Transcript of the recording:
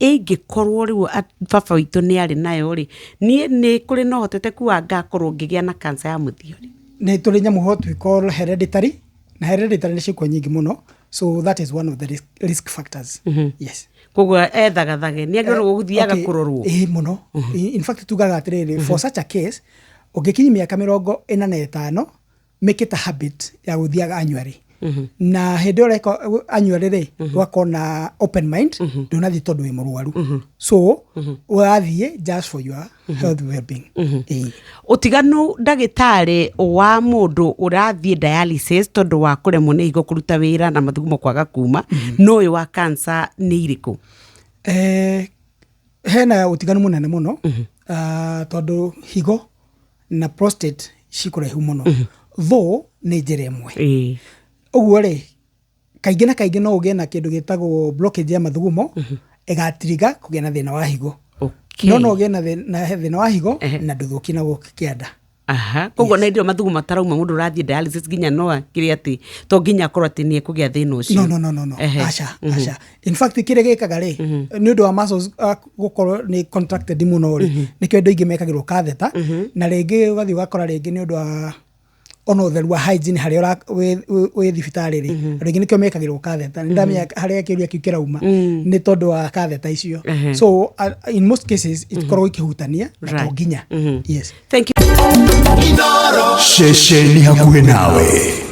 ingĩkorwo rĩu baba witũ nĩ arĩ nayo rĩ niĩ nĩ kũrĩ na ũhoteteku wa ngakorwo ngĩgĩa na kanca ya mũthia rĩ nĩ tũrĩ nyamũ what we call hereditary na hereditary nĩ ciĩko nyingĩ mũno so that is one of the risk factors. Yes. Koguo ethagathage nĩ agĩrĩirwo gũthiaga kũrorwo mũno. In fact tugaga atĩrĩrĩ for such a case ũngĩkinyia mĩaka 45 make it a habit ya gũthiaga annually. Na hĩndĩ ũreka annually rĩ wakorwo na open mind ndũnathiĩ tondũ wĩ mũrwaru so wathiĩ just for your health well-being. Ũtiganu ndagĩtarĩ wa mũndũ ũrathiĩ dialysis tondũ wa kũremwo nĩ higo kũruta wĩra na mathugumo kwaga kuma no ũyũ wa cancer nĩ irĩkũ? Hena ũtiganu mũnene mũno tondũ higo na prostate cikũraihu mũno though nĩ njĩra ĩmwe. Ũguo rĩ kaingĩ na kaingĩ no ũgĩe na kĩndũ gĩtagwo blockage ya mathugumo ĩgatiriga kũgĩa na thĩna wa higo. No ũgĩe na thĩna wa higo na ndũthũki na kĩanda. Koguo na indo mathugumo matarauma mũndũ ũrathiĩ dialysis nginya no akĩrĩ atĩ to nginya akorwo atĩ nĩ ekũgĩa thĩna ũcio. No. Aca. In fact kĩrĩa gĩkaga rĩ nĩ ũndũ wa muscles gũkorwo nĩ contracted mũno rĩ nĩkĩo andũ aingĩ mekagĩrwo catheter na rĩngĩ ũgathiĩ ũgakora rĩngĩ nĩ ũndũ wa ono ũtheru wa hygiene harĩa wĩ thibitarĩ rĩ rĩngĩ nĩkĩo mekagĩrwo catheter nĩ ndamenya harĩa kĩũria kĩu kĩrauma nĩ tondũ wa catheter icio so in most cases itikoragwo ikĩhutania na to nginya. Yes. Thank you. Sheshe ni hakuhĩ nawe.